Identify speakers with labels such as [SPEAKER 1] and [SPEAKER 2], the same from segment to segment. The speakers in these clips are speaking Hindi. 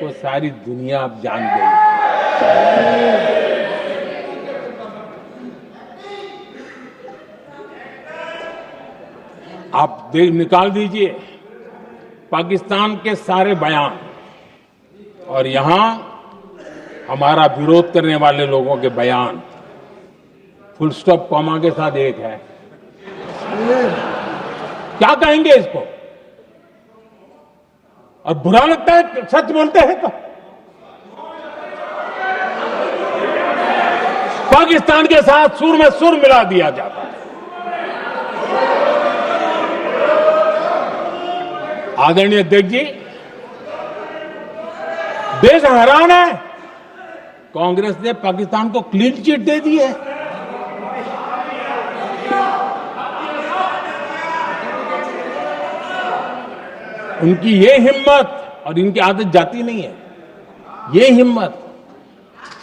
[SPEAKER 1] वो सारी दुनिया अब जान गई। आप निकाल दीजिए पाकिस्तान के सारे बयान और यहां हमारा विरोध करने वाले लोगों के बयान फुल स्टॉप कॉमा के साथ एक है। क्या कहेंगे इसको? और बुरा लगता है सच बोलते हैं तो। पाकिस्तान के साथ सुर में सुर मिला दिया जाता है। आदरणीय अध्यक्ष जी, देश हैरान है। कांग्रेस ने पाकिस्तान को क्लीन चिट दे दी है। उनकी ये हिम्मत, और इनकी आदत जाती नहीं है, ये हिम्मत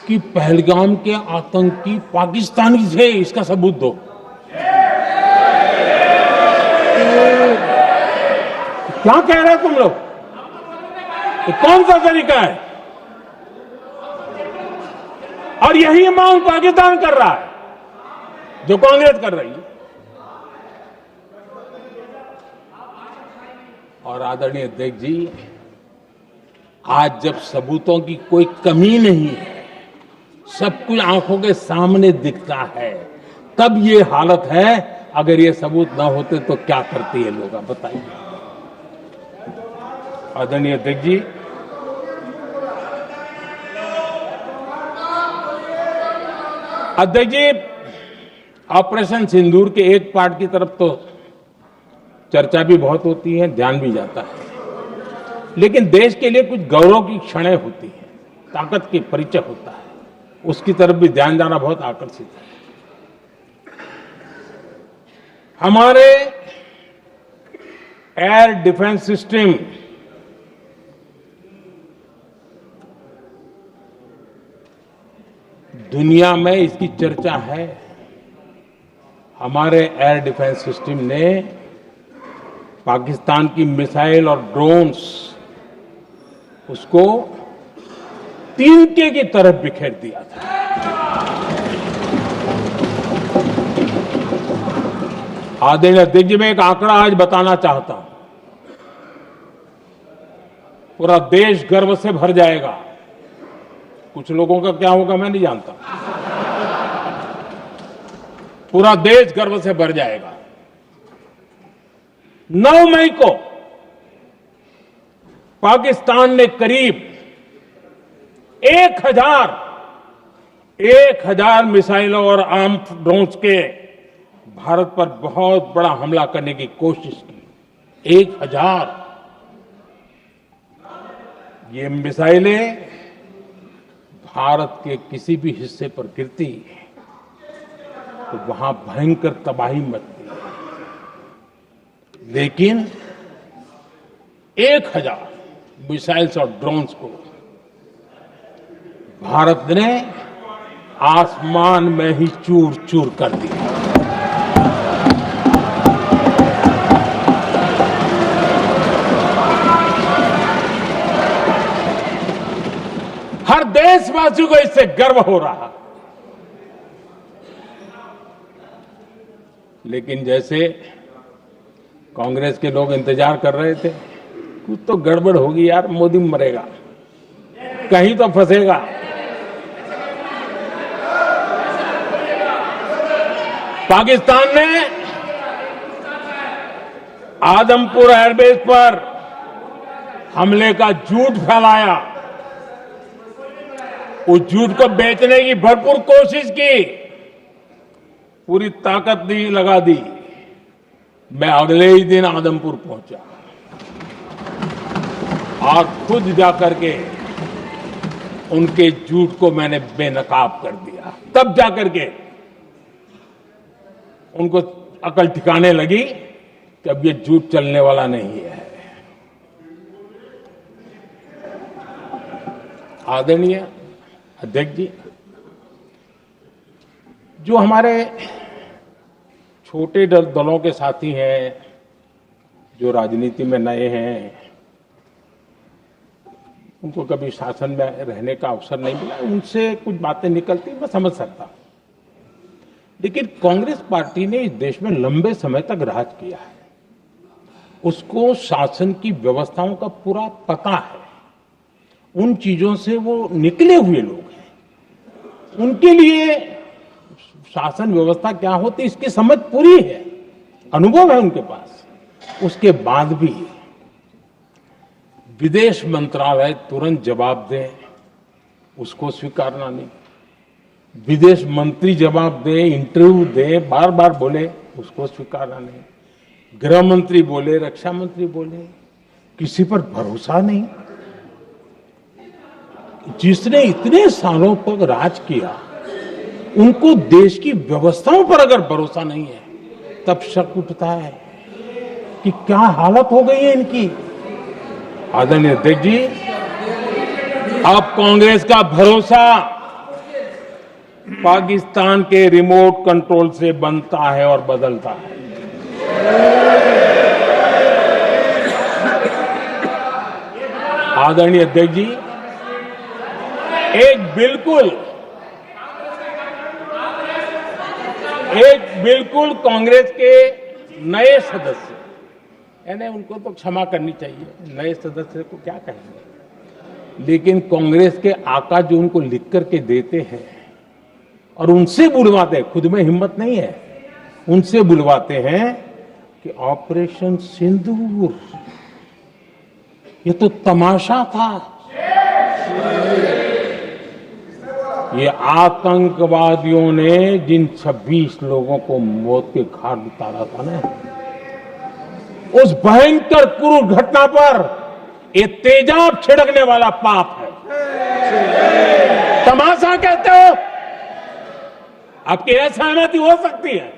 [SPEAKER 1] कि पहलगाम के आतंकी पाकिस्तानी थे, इसका सबूत दो। क्या कह रहे हो तुम लोग? तो कौन सा तरीका है? और यही मांग पाकिस्तान कर रहा है जो कांग्रेस कर रही है। और आदरणीय अध्यक्ष जी, आज जब सबूतों की कोई कमी नहीं है, सब कुछ आंखों के सामने दिखता है, तब ये हालत है। अगर ये सबूत ना होते तो क्या करते ये लोग, आप बताइए। आदरणीय अध्यक्ष जी, ऑपरेशन सिंदूर के एक पार्ट की तरफ तो चर्चा भी बहुत होती है, ध्यान भी जाता है, लेकिन देश के लिए कुछ गौरव की क्षणें होती हैं, ताकत की परिचय होता है, उसकी तरफ भी ध्यान जाना बहुत आकर्षित है। हमारे एयर डिफेंस सिस्टम दुनिया में इसकी चर्चा है। हमारे एयर डिफेंस सिस्टम ने पाकिस्तान की मिसाइल और ड्रोन्स उसको तिनके की तरफ बिखेर दिया था। आदरणीय अध्यक्ष जी, मैं एक आंकड़ा आज बताना चाहता हूं, पूरा देश गर्व से भर जाएगा। कुछ लोगों का क्या होगा मैं नहीं जानता, पूरा देश गर्व से भर जाएगा। 9 मई को पाकिस्तान ने करीब 1000 मिसाइलों और आर्म्ड ड्रोन्स के भारत पर बहुत बड़ा हमला करने की कोशिश की। 1000 ये मिसाइलें भारत के किसी भी हिस्से पर गिरती तो वहां भयंकर तबाही मचती, लेकिन 1000 मिसाइल्स और ड्रोन्स को भारत ने आसमान में ही चूर चूर कर दिया। हर देशवासी को इससे गर्व हो रहा। लेकिन जैसे कांग्रेस के लोग इंतजार कर रहे थे, कुछ तो गड़बड़ होगी यार, मोदी मरेगा, कहीं तो फंसेगा। पाकिस्तान ने आदमपुर एयरबेस पर हमले का झूठ फैलाया, उस झूठ को बेचने की भरपूर कोशिश की, पूरी ताकत दी लगा दी। मैं अगले ही दिन आदमपुर पहुंचा और खुद जाकर के उनके झूठ को मैंने बेनकाब कर दिया। तब जाकर के उनको अकल ठिकाने लगी कि अब ये झूठ चलने वाला नहीं है। आदरणीय अध्यक्ष जी, जो हमारे छोटे दलों के साथी हैं, जो राजनीति में नए हैं, उनको कभी शासन में रहने का अवसर नहीं मिला, उनसे कुछ बातें निकलती मैं समझ सकता हूं। लेकिन कांग्रेस पार्टी ने इस देश में लंबे समय तक राज किया है, उसको शासन की व्यवस्थाओं का पूरा पता है, उन चीजों से वो निकले हुए लोग हैं, उनके लिए शासन व्यवस्था क्या होती है इसकी समझ पूरी है, अनुभव है उनके पास। उसके बाद भी विदेश मंत्रालय तुरंत जवाब दे, उसको स्वीकारना नहीं। विदेश मंत्री जवाब दे, इंटरव्यू दे, बार बार बोले, उसको स्वीकारना नहीं। गृह मंत्री बोले, रक्षा मंत्री बोले, किसी पर भरोसा नहीं। जिसने इतने सालों तक राज किया, उनको देश की व्यवस्थाओं पर अगर भरोसा नहीं है, तब शक उठता है कि क्या हालत हो गई है इनकी। आदरणीय अध्यक्ष जी, अब कांग्रेस का भरोसा पाकिस्तान के रिमोट कंट्रोल से बनता है और बदलता है। आदरणीय अध्यक्ष जी, एक बिल्कुल कांग्रेस के नए सदस्य, यानी उनको तो क्षमा करनी चाहिए, नए सदस्य को क्या कहेंगे, लेकिन कांग्रेस के आका जो उनको लिख करके देते हैं और उनसे बुलवाते हैं, खुद में हिम्मत नहीं है, उनसे बुलवाते हैं कि ऑपरेशन सिंदूर ये तो तमाशा था, ये आतंकवादियों ने जिन 26 लोगों को मौत के घाट उतारा था ना, उस भयंकर क्रूर घटना पर ये तेजाब छिड़कने वाला पाप है। तमाशा कहते हो? आपकी असहमति हो सकती है,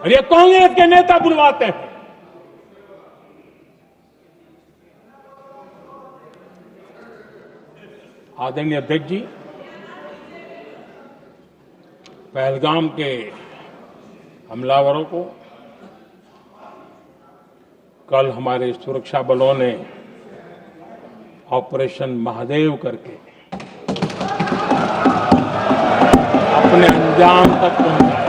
[SPEAKER 1] और ये कांग्रेस के नेता बुलवाते हैं। आदरणीय अध्यक्ष जी, पहलगाम के हमलावरों को कल हमारे सुरक्षा बलों ने ऑपरेशन महादेव करके अपने अंजाम तक पहुंचाया।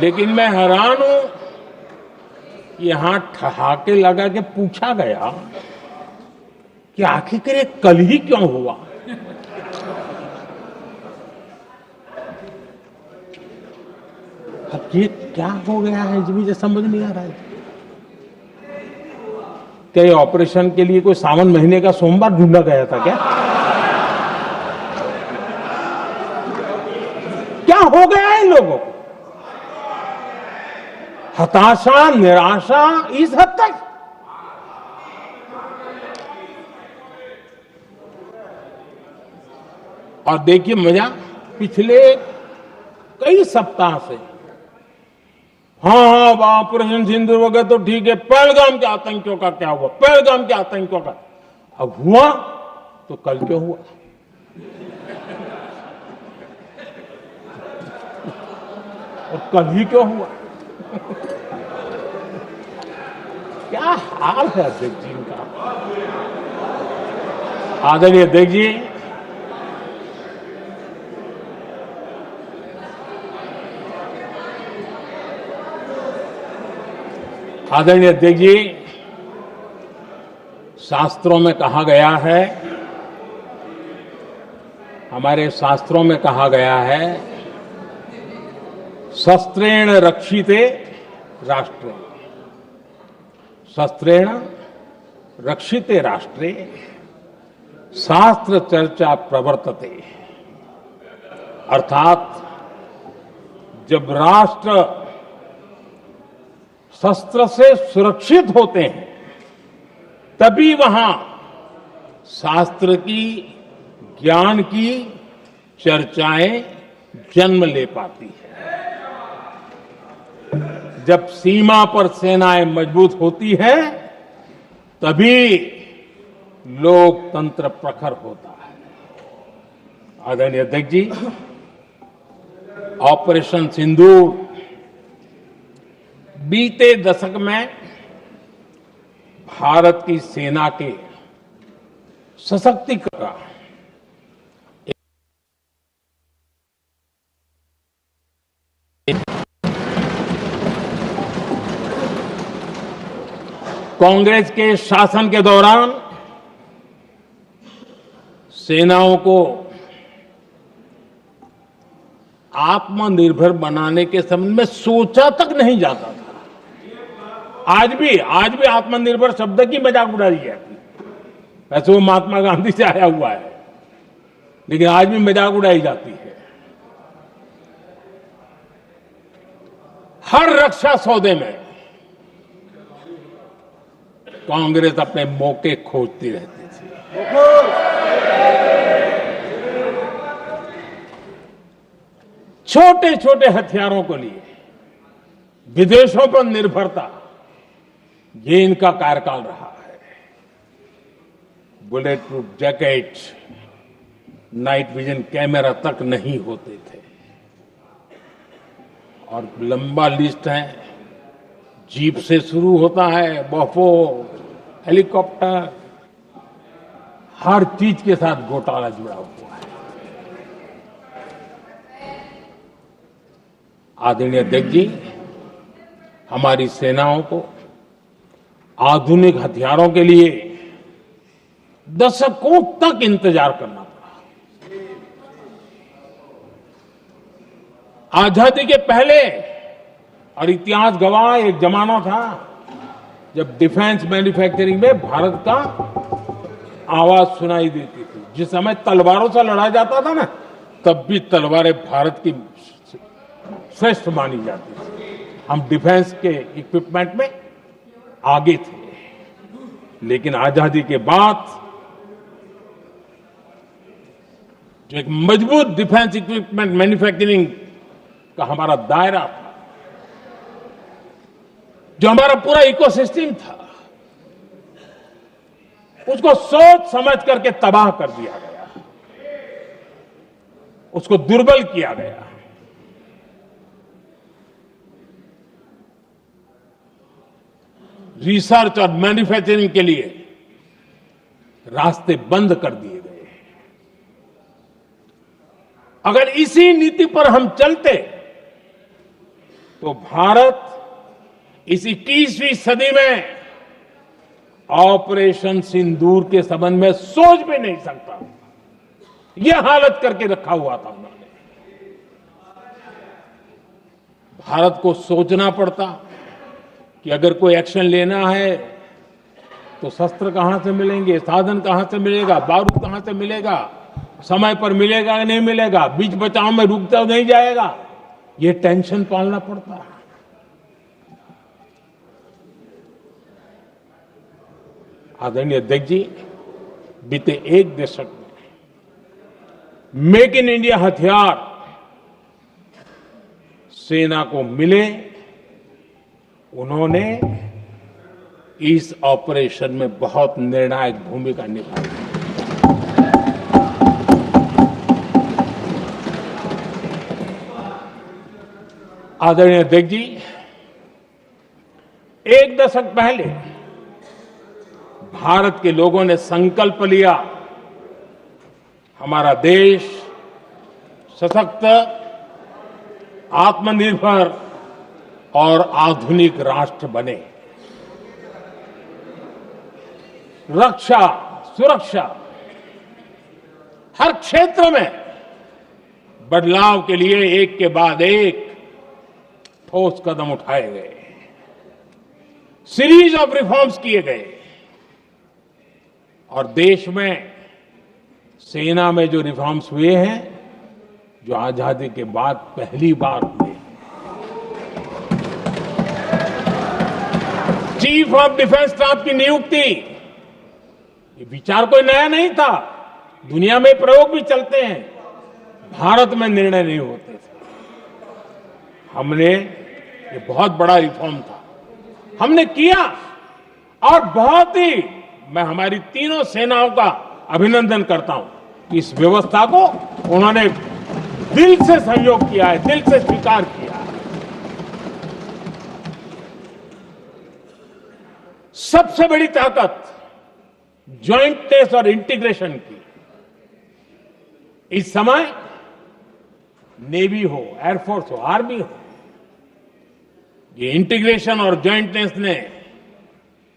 [SPEAKER 1] लेकिन मैं हैरान हूं, यहां ठहाके लगा के पूछा गया कि आखिर ये कल ही क्यों हुआ। अब ये क्या हो गया है, मुझे समझ नहीं आ रहा है। क्या ये ऑपरेशन के लिए कोई सावन महीने का सोमवार ढूंढा गया था क्या? क्या हो गया है इन लोगों को? हताशा, निराशा इस हद तक। और देखिए मजा, पिछले कई सप्ताह से हाँ ऑपरेशन सिंदूर वगैरह तो ठीक है, पहलगाम के आतंकियों का क्या हुआ, पहलगाम के आतंकियों का अब हुआ तो कल क्यों हुआ? और कल ही क्यों हुआ? क्या हाल है अध्यक्ष जी का। आदरणीय अध्यक्ष जी, आदरणीय अध्यक्ष जी, शास्त्रों में कहा गया है, हमारे शास्त्रों में कहा गया है, शस्त्रेण रक्षिते राष्ट्रे, शस्त्रेण रक्षिते राष्ट्रे शास्त्र चर्चा प्रवर्तते। अर्थात जब राष्ट्र शस्त्र से सुरक्षित होते हैं, तभी वहां शास्त्र की, ज्ञान की चर्चाएं जन्म ले पाती है। जब सीमा पर सेनाएं मजबूत होती है, तभी लोकतंत्र प्रखर होता है। आदरणीय अध्यक्ष जी, ऑपरेशन सिंदूर बीते दशक में भारत की सेना के सशक्तिकरण का कांग्रेस के शासन के दौरान सेनाओं को आत्मनिर्भर बनाने के संबंध में सोचा तक नहीं जाता था। आज भी आत्मनिर्भर शब्द की मजाक उड़ाई जाती है। वैसे वो महात्मा गांधी से आया हुआ है, लेकिन आज भी मजाक उड़ाई जाती है। हर रक्षा सौदे में कांग्रेस अपने मौके खोजती रहती थी। छोटे छोटे हथियारों को लिए विदेशों पर निर्भरता, ये इनका कार्यकाल रहा है। Bullet proof jacket, night vision camera तक नहीं होते थे, और लंबा लिस्ट है। जीप से शुरू होता है, बफो, हेलीकॉप्टर, हर चीज के साथ घोटाला जुड़ा हुआ है। आदरणीय अध्यक्ष जी, हमारी सेनाओं को आधुनिक हथियारों के लिए दशकों तक इंतजार करना पड़ा। आजादी के पहले, और इतिहास गवाह, एक जमाना था जब डिफेंस मैन्युफैक्चरिंग में भारत का आवाज सुनाई देती थी। जिस समय तलवारों से लड़ा जाता था ना, तब भी तलवारें भारत की श्रेष्ठ मानी जाती थी। हम डिफेंस के इक्विपमेंट में आगे थे। लेकिन आजादी के बाद जो एक मजबूत डिफेंस इक्विपमेंट मैन्युफैक्चरिंग का हमारा दायरा था, जो हमारा पूरा इकोसिस्टम था, उसको सोच समझ करके तबाह कर दिया गया, उसको दुर्बल किया गया। रिसर्च और मैन्युफैक्चरिंग के लिए रास्ते बंद कर दिए गए। अगर इसी नीति पर हम चलते तो भारत इस 21वीं सदी में ऑपरेशन सिंदूर के संबंध में सोच भी नहीं सकता। यह हालत करके रखा हुआ था उन्होंने। भारत को सोचना पड़ता कि अगर कोई एक्शन लेना है तो शस्त्र कहां से मिलेंगे, साधन कहां से मिलेगा, बारूद कहां से मिलेगा, समय पर मिलेगा या नहीं मिलेगा, बीच बचाव में रुक तो नहीं जाएगा, ये टेंशन पालना पड़ता है। आदरणीय अध्यक्ष जी, बीते एक दशक में मेक इन इंडिया हथियार सेना को मिले, उन्होंने इस ऑपरेशन में बहुत निर्णायक भूमिका निभाई। आदरणीय अध्यक्ष जी, एक दशक पहले भारत के लोगों ने संकल्प लिया, हमारा देश सशक्त, आत्मनिर्भर और आधुनिक राष्ट्र बने। रक्षा, सुरक्षा, हर क्षेत्र में बदलाव के लिए एक के बाद एक ठोस कदम उठाए गए, सीरीज ऑफ रिफॉर्म्स किए गए, और देश में सेना में जो रिफॉर्म्स हुए हैं, जो आजादी के बाद पहली बार हुए। चीफ ऑफ डिफेंस स्टाफ की नियुक्ति, ये विचार कोई नया नहीं था, दुनिया में प्रयोग भी चलते हैं, भारत में निर्णय नहीं होते थे। हमने, ये बहुत बड़ा रिफॉर्म था, हमने किया, और बहुत ही मैं हमारी तीनों सेनाओं का अभिनंदन करता हूं कि इस व्यवस्था को उन्होंने दिल से सहयोग किया है, दिल से स्वीकार किया है। सबसे बड़ी ताकत ज्वाइंटनेस और इंटीग्रेशन की। इस समय नेवी हो, एयरफोर्स हो, आर्मी हो, ये इंटीग्रेशन और ज्वाइंटनेस ने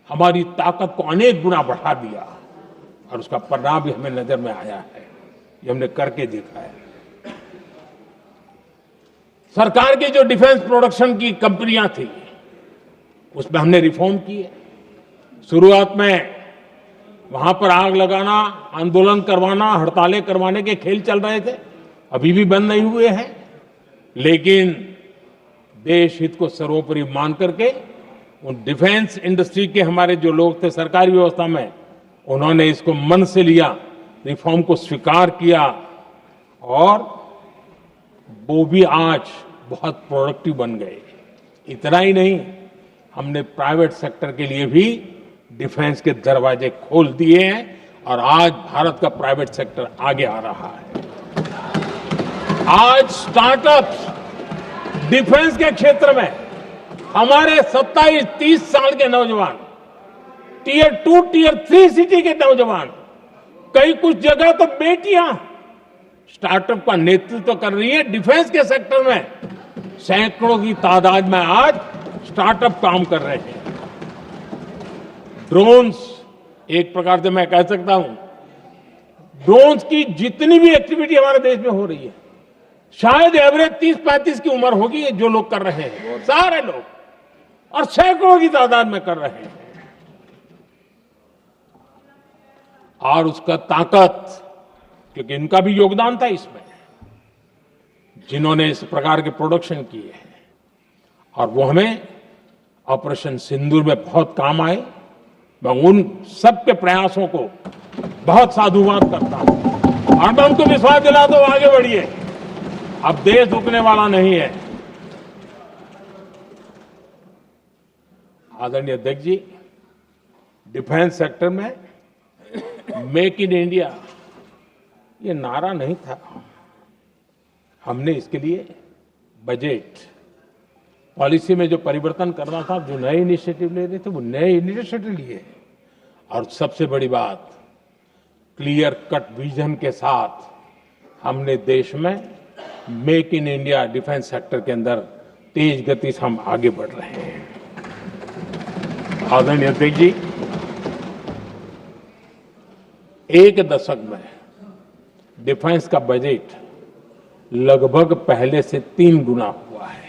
[SPEAKER 1] हमारी ताकत को अनेक गुना बढ़ा दिया और उसका परिणाम भी हमें नजर में आया है। ये हमने करके दिखा है। सरकार की जो डिफेंस प्रोडक्शन की कंपनियां थी उसमें हमने रिफॉर्म किए। शुरुआत में वहां पर आग लगाना, आंदोलन करवाना, हड़तालें करवाने के खेल चल रहे थे, अभी भी बंद नहीं हुए हैं। लेकिन देश हित को सर्वोपरि मान करके उन डिफेंस इंडस्ट्री के हमारे जो लोग थे सरकारी व्यवस्था में, उन्होंने इसको मन से लिया, रिफॉर्म को स्वीकार किया और वो भी आज बहुत प्रोडक्टिव बन गए। इतना ही नहीं, हमने प्राइवेट सेक्टर के लिए भी डिफेंस के दरवाजे खोल दिए हैं और आज भारत का प्राइवेट सेक्टर आगे आ रहा है। आज स्टार्टअप्स डिफेंस के क्षेत्र में हमारे 27-30 साल के नौजवान, टियर 2, टियर 3 सिटी के नौजवान, कई कुछ जगह तो बेटियां स्टार्टअप का नेतृत्व कर रही है। डिफेंस के सेक्टर में सैकड़ों की तादाद में आज स्टार्टअप काम कर रहे हैं। ड्रोन्स, एक प्रकार से मैं कह सकता हूं, ड्रोन्स की जितनी भी एक्टिविटी हमारे देश में हो रही है, शायद एवरेज 30-35 की उम्र होगी जो लोग कर रहे हैं, सारे लोग, और सैकड़ों की तादाद में कर रहे हैं। और उसका ताकत, क्योंकि इनका भी योगदान था इसमें, जिन्होंने इस प्रकार के प्रोडक्शन किए हैं, और वो हमें ऑपरेशन सिंदूर में बहुत काम आए। मैं उन सबके प्रयासों को बहुत साधुवाद करता हूं और मैं उनको विश्वास दिलाता हूं, आगे बढ़िए, अब देश रुकने वाला नहीं है। आदरणीय अध्यक्ष जी, डिफेंस सेक्टर में मेक इन इंडिया ये नारा नहीं था। हमने इसके लिए बजट पॉलिसी में जो परिवर्तन करना था, जो नए इनिशिएटिव ले रहे थे, वो नए इनिशिएटिव लिए। और सबसे बड़ी बात, क्लियर कट विजन के साथ हमने देश में make in India defence sector के अंदर तेज गति से हम आगे बढ़ रहे हैं। आदरणीय अध्यक्ष जी, एक दशक में डिफेंस का बजट लगभग पहले से 3 गुना हुआ है।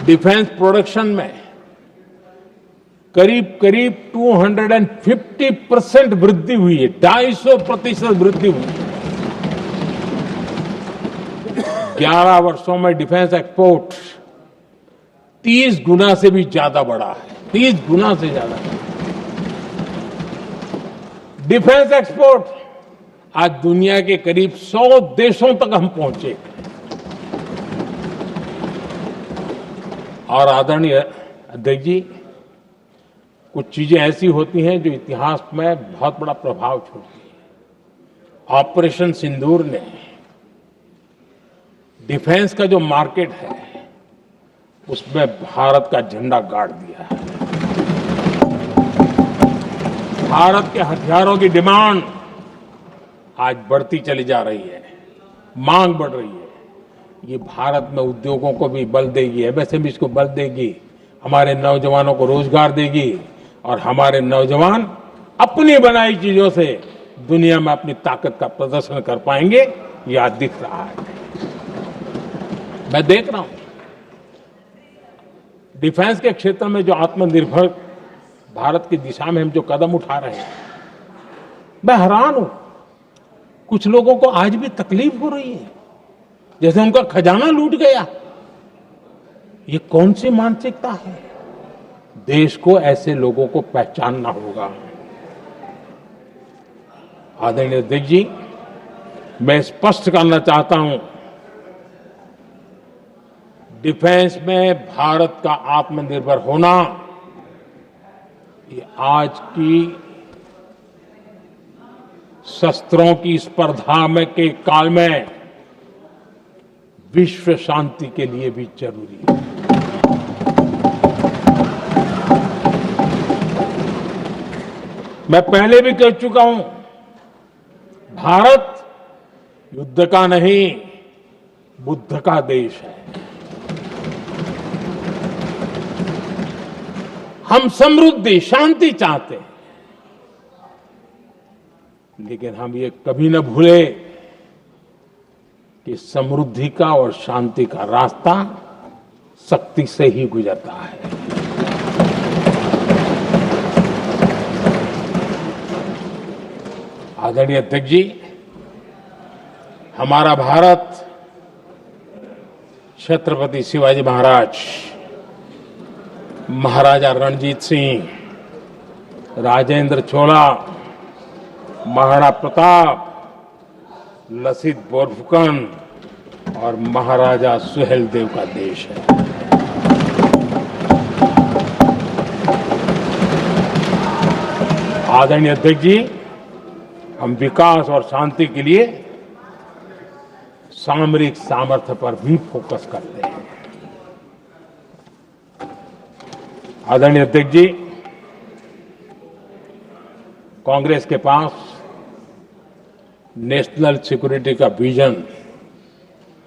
[SPEAKER 1] डिफेंस प्रोडक्शन में करीब करीब 250% वृद्धि हुई है, 250% वृद्धि हुई है। 11 वर्षों में डिफेंस एक्सपोर्ट 30 गुना से भी ज्यादा बढ़ा है, 30 गुना से ज्यादा। डिफेंस एक्सपोर्ट आज दुनिया के करीब 100 देशों तक हम पहुंचे। और आदरणीय अध्यक्ष जी, कुछ चीजें ऐसी होती हैं जो इतिहास में बहुत बड़ा प्रभाव छोड़ती है। ऑपरेशन सिंदूर ने डिफेंस का जो मार्केट है उसमें भारत का झंडा गाड़ दिया है। भारत के हथियारों की डिमांड आज बढ़ती चली जा रही है, मांग बढ़ रही है। ये भारत में उद्योगों को भी बल देगी, एमएसएमई को बल देगी, हमारे नौजवानों को रोजगार देगी और हमारे नौजवान अपनी बनाई चीजों से दुनिया में अपनी ताकत का प्रदर्शन कर पाएंगे। ये आज दिख रहा है, मैं देख रहा हूं। डिफेंस के क्षेत्र में जो आत्मनिर्भर भारत की दिशा में हम जो कदम उठा रहे हैं, मैं हैरान हूं। कुछ लोगों को आज भी तकलीफ हो रही है, जैसे उनका खजाना लूट गया। ये कौन सी मानसिकता है? देश को ऐसे लोगों को पहचानना होगा। आदरणीय अध्यक्ष जी, मैं स्पष्ट करना चाहता हूं, डिफेंस में भारत का आत्मनिर्भर होना ये आज की शस्त्रों की स्पर्धा में के काल में विश्व शांति के लिए भी जरूरी है। मैं पहले भी कह चुका हूं, भारत युद्ध का नहीं, बुद्ध का देश है। हम समृद्धि, शांति चाहते हैं, लेकिन हम ये कभी न भूले कि समृद्धि का और शांति का रास्ता शक्ति से ही गुजरता है। आदरणीय अध्यक्ष जी, हमारा भारत छत्रपति शिवाजी महाराज, महाराजा रणजीत सिंह, राजेंद्र चोला, महाराणा प्रताप, लसित बोरफुकन और महाराजा सुहेलदेव का देश है। आदरणीय अध्यक्ष जी, हम विकास और शांति के लिए सामरिक सामर्थ्य पर भी फोकस करते हैं। आदरणीय अध्यक्ष जी, कांग्रेस के पास नेशनल सिक्योरिटी का विजन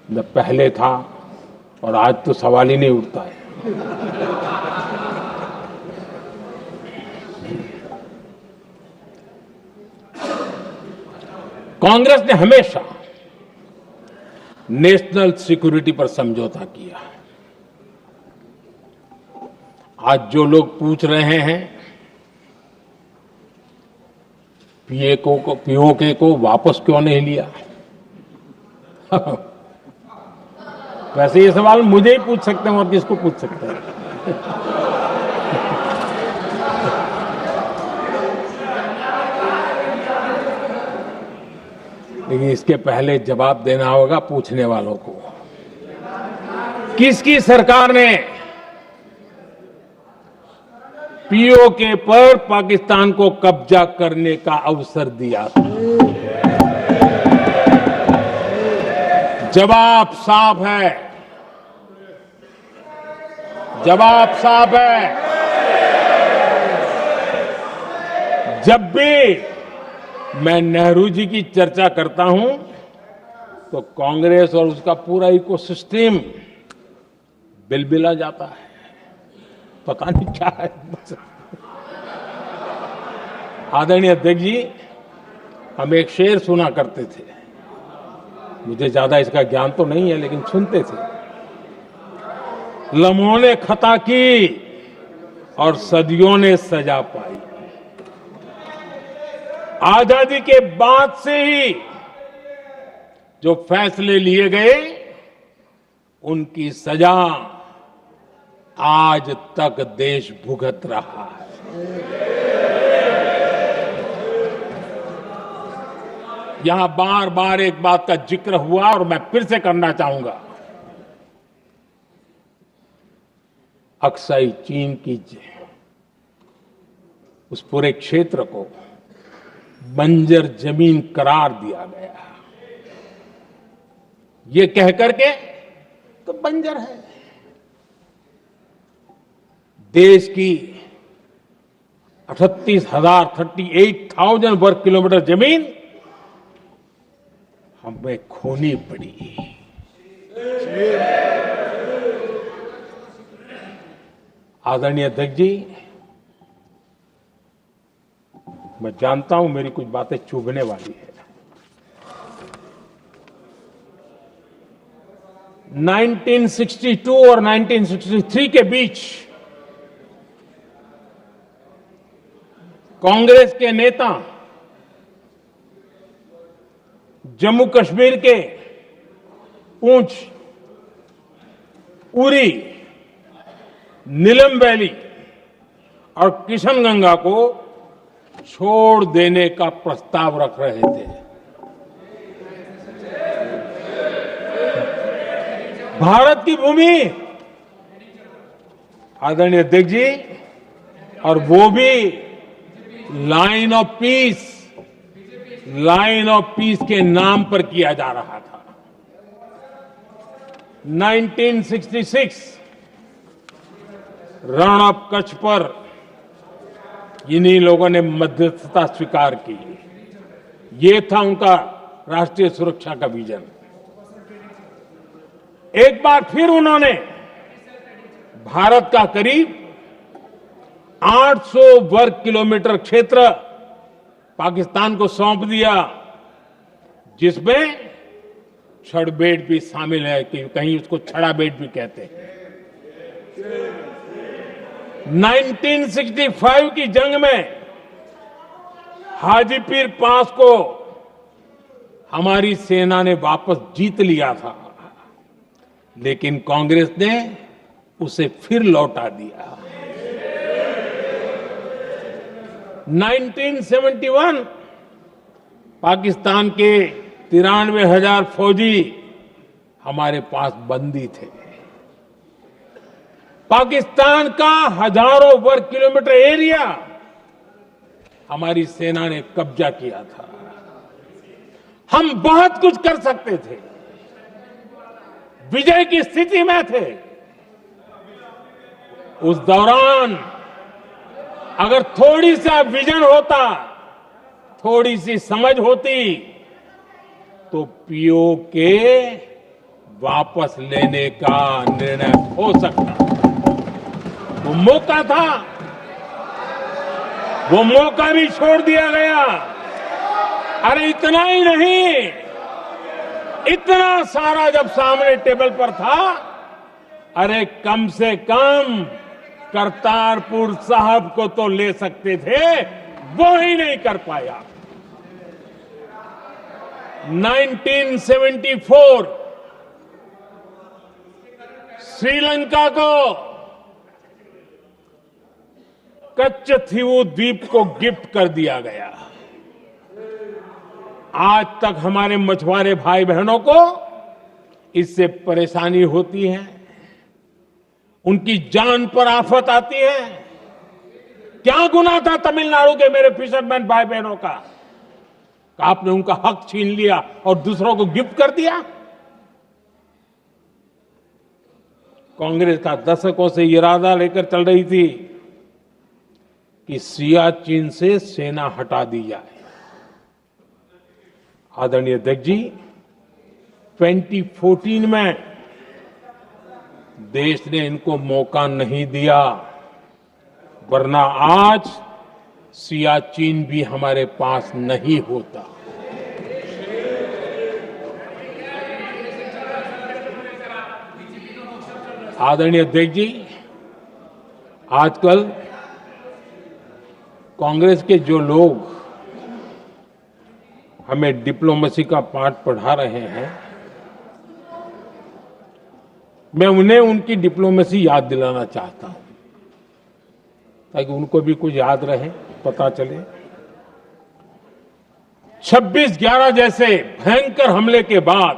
[SPEAKER 1] न पहले था और आज तो सवाल ही नहीं उठता है। कांग्रेस ने हमेशा नेशनल सिक्योरिटी पर समझौता किया। आज जो लोग पूछ रहे हैं पीओके को वापस क्यों नहीं लिया, वैसे ये सवाल मुझे ही पूछ सकते हैं और किसको पूछ सकते हैं। लेकिन इसके पहले जवाब देना होगा पूछने वालों को। किसकी सरकार ने पीओके पर पाकिस्तान को कब्जा करने का अवसर दिया था? जवाब साफ है, जवाब साफ है। जब भी मैं नेहरू जी की चर्चा करता हूं तो कांग्रेस और उसका पूरा इकोसिस्टम बिलबिला जाता है, पता नहीं क्या है। आदरणीय अध्यक्ष जी, हम एक शेर सुना करते थे, मुझे ज्यादा इसका ज्ञान तो नहीं है लेकिन सुनते थे। लम्हों ने खता की और सदियों ने सजा पाई। आजादी के बाद से ही जो फैसले लिए गए उनकी सजा आज तक देश भुगत रहा है। यहां बार बार एक बात का जिक्र हुआ और मैं फिर से करना चाहूंगा। अक्साई चीन की उस पूरे क्षेत्र को बंजर जमीन करार दिया गया, ये कह करके तो बंजर है। देश की 38,000 वर्ग किलोमीटर जमीन हमें खोनी पड़ी। आदरणीय अध्यक्ष जी, मैं जानता हूं मेरी कुछ बातें चुभने वाली है। 1962 और 1963 के बीच कांग्रेस के नेता जम्मू कश्मीर के पूंछ, उरी, नीलम वैली और किशनगंगा को छोड़ देने का प्रस्ताव रख रहे थे। भारत की भूमि, आदरणीय अध्यक्ष जी, और वो भी लाइन ऑफ पीस के नाम पर किया जा रहा था। 1966 रण ऑफ कच्छ पर इन्हीं लोगों ने मध्यस्थता स्वीकार की। ये था उनका राष्ट्रीय सुरक्षा का विजन। एक बार फिर उन्होंने भारत का करीब 800 वर्ग किलोमीटर क्षेत्र पाकिस्तान को सौंप दिया, जिसमें छड़बेट भी शामिल है, कि कहीं उसको छड़ाबेट भी कहते हैं। 1965 की जंग में हाजीपीर पास को हमारी सेना ने वापस जीत लिया था, लेकिन कांग्रेस ने उसे फिर लौटा दिया। 1971 पाकिस्तान के 93,000 फौजी हमारे पास बंदी थे। पाकिस्तान का हजारों वर्ग किलोमीटर एरिया हमारी सेना ने कब्जा किया था। हम बहुत कुछ कर सकते थे, विजय की स्थिति में थे। उस दौरान अगर थोड़ी सा विजन होता, थोड़ी सी समझ होती, तो पीओके वापस लेने का निर्णय हो सकता। वो मौका था, वो मौका भी छोड़ दिया गया। अरे इतना ही नहीं, इतना सारा जब सामने टेबल पर था, अरे कम से कम करतारपुर साहब को तो ले सकते थे, वो ही नहीं कर पाया। 1974 श्रीलंका को कच्चथीवू द्वीप को गिफ्ट कर दिया गया। आज तक हमारे मछुआरे भाई बहनों को इससे परेशानी होती है, उनकी जान पर आफत आती है। क्या गुनाह था तमिलनाडु के मेरे फिशरमैन भाई बहनों का? आपने उनका हक छीन लिया और दूसरों को गिफ्ट कर दिया। कांग्रेस का दशकों से इरादा लेकर चल रही थी कि सियाचिन से सेना हटा दी जाए। आदरणीय अध्यक्ष जी, 2014 में देश ने इनको मौका नहीं दिया, वरना आज सियाचिन भी हमारे पास नहीं होता। आदरणीय अध्यक्ष जी, आजकल कांग्रेस के जो लोग हमें डिप्लोमेसी का पाठ पढ़ा रहे हैं, मैं उन्हें उनकी डिप्लोमेसी याद दिलाना चाहता हूं, ताकि उनको भी कुछ याद रहे, पता चले। 26/11 जैसे भयंकर हमले के बाद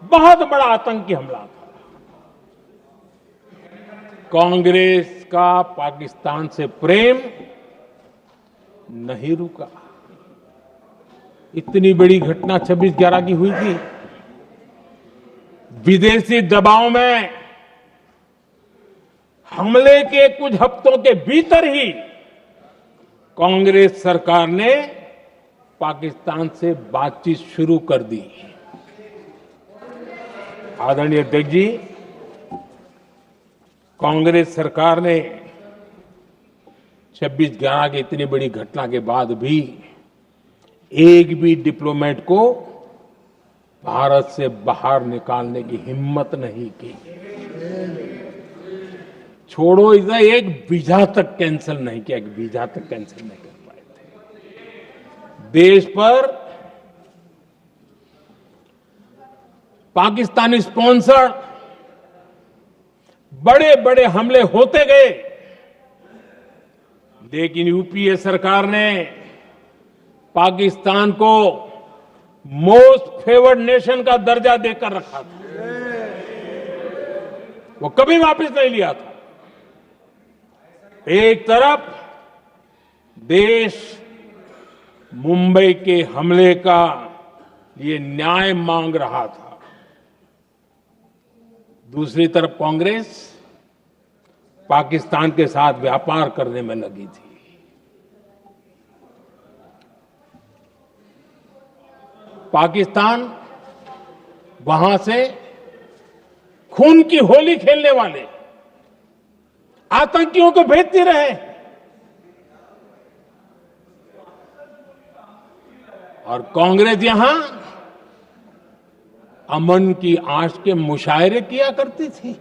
[SPEAKER 1] बहुत बड़ा आतंकी हमला था। कांग्रेस का पाकिस्तान से प्रेम नहीं रुका। इतनी बड़ी घटना 26/11 की हुई थी। विदेशी दबाव में हमले के कुछ हफ्तों के भीतर ही कांग्रेस सरकार ने पाकिस्तान से बातचीत शुरू कर दी। आदरणीय अध्यक्ष जी, कांग्रेस सरकार ने 26/11 की इतनी बड़ी घटना के बाद भी एक भी डिप्लोमेट को भारत से बाहर निकालने की हिम्मत नहीं की। छोड़ो इधर, एक वीजा तक कैंसिल नहीं किया, एक वीजा तक कैंसिल नहीं कर पाए थे। देश पर पाकिस्तानी स्पॉन्सर बड़े बड़े हमले होते गए, लेकिन यूपीए सरकार ने पाकिस्तान को मोस्ट फेवर्ड नेशन का दर्जा देकर रखा था। वो कभी वापस नहीं लिया था। एक तरफ देश मुंबई के हमले का ये न्याय मांग रहा था, दूसरी तरफ कांग्रेस पाकिस्तान के साथ व्यापार करने में लगी थी। पाकिस्तान वहां से खून की होली खेलने वाले आतंकियों को भेजते रहे और कांग्रेस यहां अमन की आश के मुशायरे किया करती थी।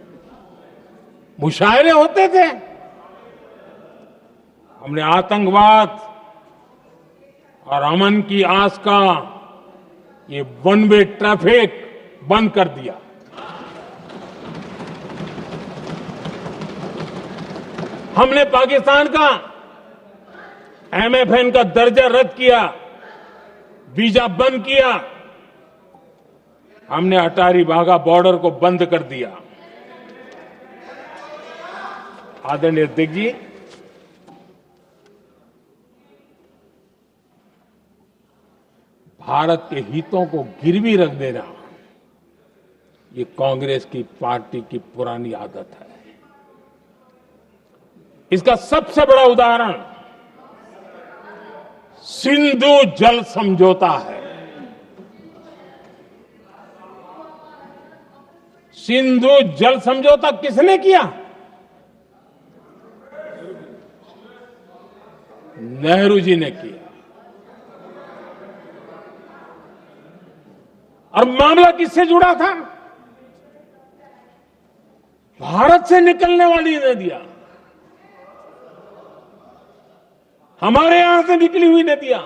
[SPEAKER 1] मुशायरे होते थे। हमने आतंकवाद और अमन की आस का ये वन वे ट्रैफिक बंद कर दिया। हमने पाकिस्तान का एमएफएन का दर्जा रद्द किया, वीजा बंद किया। हमने अटारी वाघा बॉर्डर को बंद कर दिया। आदरणीय अध्यक्ष जी, भारत के हितों को गिरवी रख देना ये कांग्रेस की पार्टी की पुरानी आदत है। इसका सबसे बड़ा उदाहरण सिंधु जल समझौता है। सिंधु जल समझौता किसने किया? नेहरू जी ने किया। और मामला किससे जुड़ा था? भारत से निकलने वाली नदियां, हमारे यहां से निकली हुई नदियां,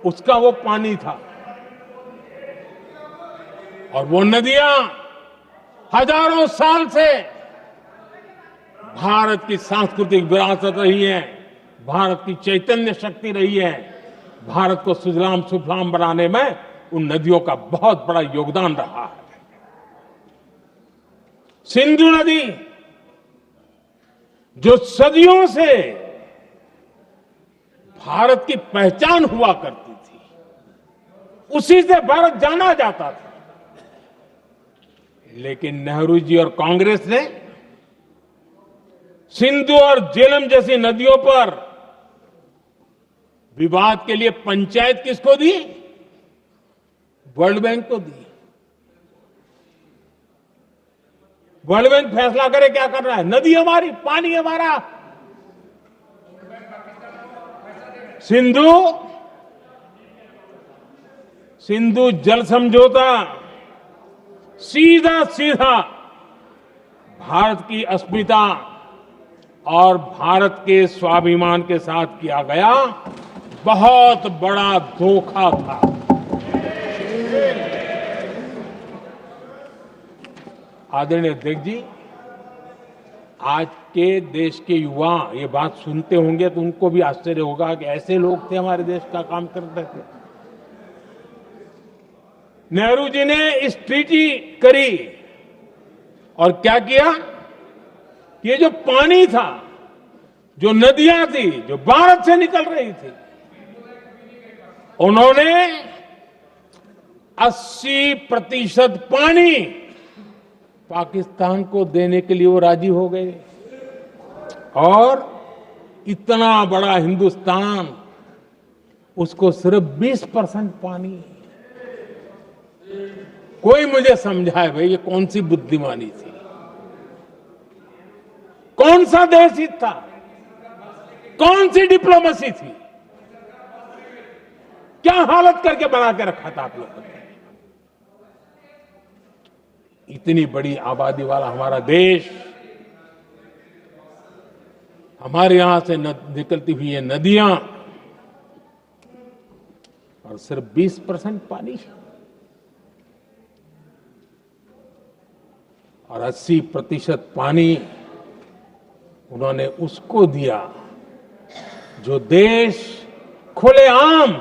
[SPEAKER 1] उसका वो पानी था। और वो नदियां हजारों साल से भारत की सांस्कृतिक विरासत रही है, भारत की चैतन्य शक्ति रही है। भारत को सुजलाम सुफलाम बनाने में उन नदियों का बहुत बड़ा योगदान रहा है। सिंधु नदी जो सदियों से भारत की पहचान हुआ करती थी, उसी से भारत जाना जाता था। लेकिन नेहरू जी और कांग्रेस ने सिंधु और झेलम जैसी नदियों पर विवाद के लिए पंचायत किसको दी? वर्ल्ड बैंक को दी। वर्ल्ड बैंक फैसला करे क्या कर रहा है? नदी हमारी, पानी हमारा। सिंधु जल समझौता सीधा सीधा भारत की अस्मिता और भारत के स्वाभिमान के साथ किया गया बहुत बड़ा धोखा था। आदरणीय अध्यक्ष जी, आज के देश के युवा ये बात सुनते होंगे तो उनको भी आश्चर्य होगा कि ऐसे लोग थे हमारे देश का काम करते थे। नेहरू जी ने इस ट्रीटी करी और क्या किया? ये जो पानी था, जो नदियां थी, जो भारत से निकल रही थी, उन्होंने 80% पानी पाकिस्तान को देने के लिए वो राजी हो गए। और इतना बड़ा हिंदुस्तान, उसको सिर्फ 20% पानी। कोई मुझे समझाए भाई ये कौन सी बुद्धिमानी थी? कौन सा देश हित था? कौन सी डिप्लोमेसी थी? क्या हालत करके बना के रखा था आप लोगों ने? इतनी बड़ी आबादी वाला हमारा देश, हमारे यहां से निकलती हुई ये नदियां, और सिर्फ 20% पानी, और 80% पानी उन्होंने उसको दिया जो देश खुलेआम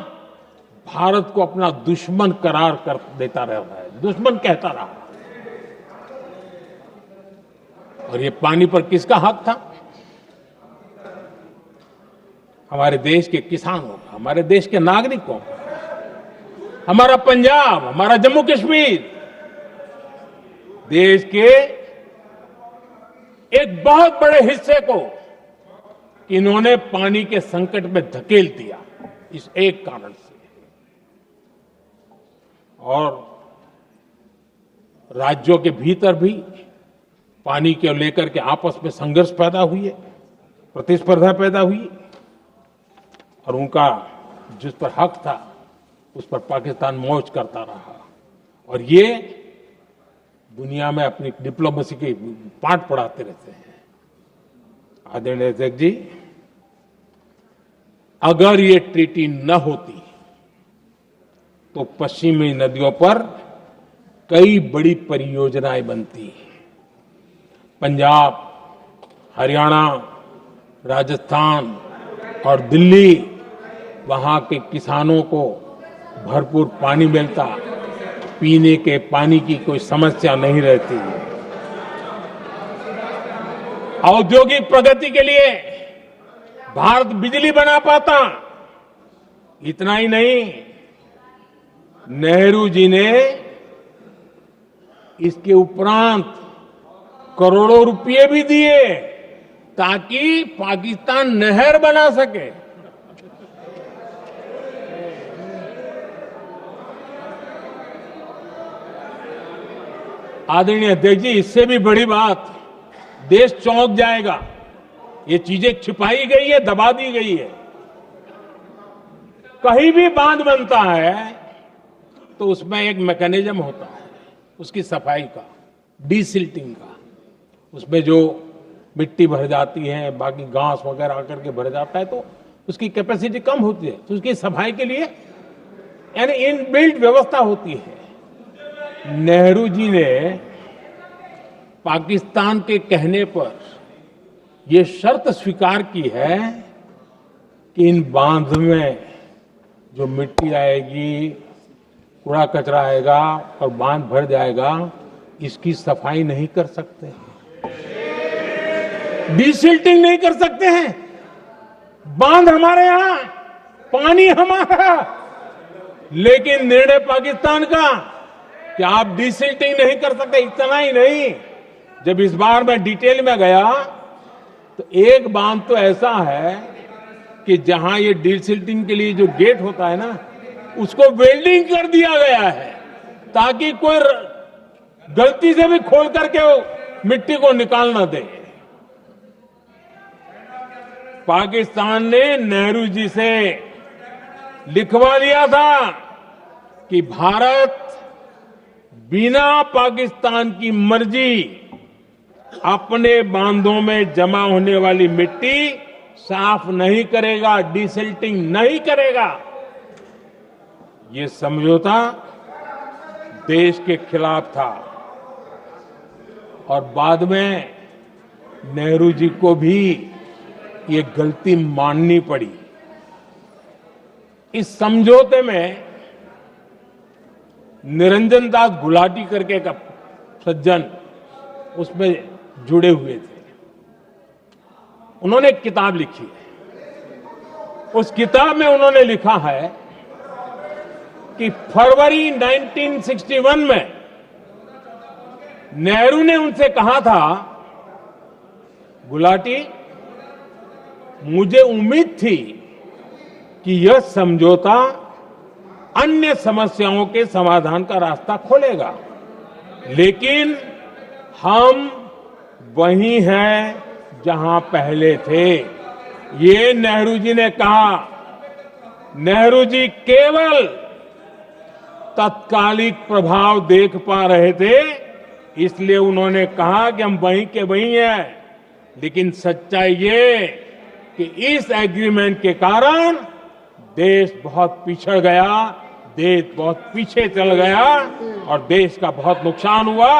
[SPEAKER 1] भारत को अपना दुश्मन करार कर देता रहा है, दुश्मन कहता रहा। और ये पानी पर किसका हक था? हमारे देश के किसानों का, हमारे देश के नागरिकों का। हमारा पंजाब, हमारा जम्मू कश्मीर देश के एक बहुत बड़े हिस्से को इन्होंने पानी के संकट में धकेल दिया। इस एक कारण से। और राज्यों के भीतर भी पानी को लेकर के आपस में संघर्ष पैदा हुई है, प्रतिस्पर्धा पैदा हुई, और उनका जिस पर हक था उस पर पाकिस्तान मौज करता रहा, और ये दुनिया में अपनी डिप्लोमेसी के पाठ पढ़ाते रहते हैं। आदरणीय अध्यक्ष जी, अगर ये ट्रीटी न होती तो पश्चिमी नदियों पर कई बड़ी परियोजनाएं बनती। पंजाब, हरियाणा, राजस्थान और दिल्ली, वहां के किसानों को भरपूर पानी मिलता, पीने के पानी की कोई समस्या नहीं रहती। औद्योगिक प्रगति के लिए भारत बिजली बना पाता। इतना ही नहीं, नेहरू जी ने इसके उपरांत करोड़ों रुपए भी दिए ताकि पाकिस्तान नहर बना सके। आदरणीय अध्यक्ष जी, इससे भी बड़ी बात, देश चौंक जाएगा। ये चीजें छिपाई गई है, दबा दी गई है। कहीं भी बांध बनता है तो उसमें एक मैकेनिज्म होता है उसकी सफाई का, डीसिल्टिंग का। उसमें जो मिट्टी भर जाती है, बाकी घास वगैरह आकर के भर जाता है, तो उसकी कैपेसिटी कम होती है, तो उसकी सफाई के लिए यानी इनबिल्ट व्यवस्था होती है। नेहरू जी ने पाकिस्तान के कहने पर यह शर्त स्वीकार की है कि इन बांध में जो मिट्टी आएगी, कूड़ा कचरा आएगा और बांध भर जाएगा, इसकी सफाई नहीं कर सकते, डीसिल्टिंग नहीं कर सकते हैं। बांध हमारे यहां, पानी हमारा, लेकिन निर्णय पाकिस्तान का कि आप डीसिल्टिंग नहीं कर सकते। इतना ही नहीं, जब इस बार मैं डिटेल में गया तो एक बांध तो ऐसा है कि जहां ये डीसिल्टिंग के लिए जो गेट होता है ना, उसको वेल्डिंग कर दिया गया है ताकि कोई गलती से भी खोल करके वो मिट्टी को निकाल ना दे। पाकिस्तान ने नेहरू जी से लिखवा लिया था कि भारत बिना पाकिस्तान की मर्जी अपने बांधों में जमा होने वाली मिट्टी साफ नहीं करेगा, डीसिल्टिंग नहीं करेगा। ये समझौता देश के खिलाफ था और बाद में नेहरू जी को भी ये गलती माननी पड़ी। इस समझौते में निरंजन दास गुलाटी करके का सज्जन उसमें जुड़े हुए थे। उन्होंने एक किताब लिखी है। उस किताब में उन्होंने लिखा है कि फरवरी 1961 में नेहरू ने उनसे कहा था, गुलाटी, मुझे उम्मीद थी कि यह समझौता अन्य समस्याओं के समाधान का रास्ता खोलेगा, लेकिन हम वहीं हैं जहां पहले थे। ये नेहरू जी ने कहा। नेहरू जी केवल तत्कालिक प्रभाव देख पा रहे थे, इसलिए उन्होंने कहा कि हम वहीं के वहीं हैं, लेकिन सच्चाई ये कि इस एग्रीमेंट के कारण देश बहुत पिछड़ गया, देश बहुत पीछे चल गया और देश का बहुत नुकसान हुआ।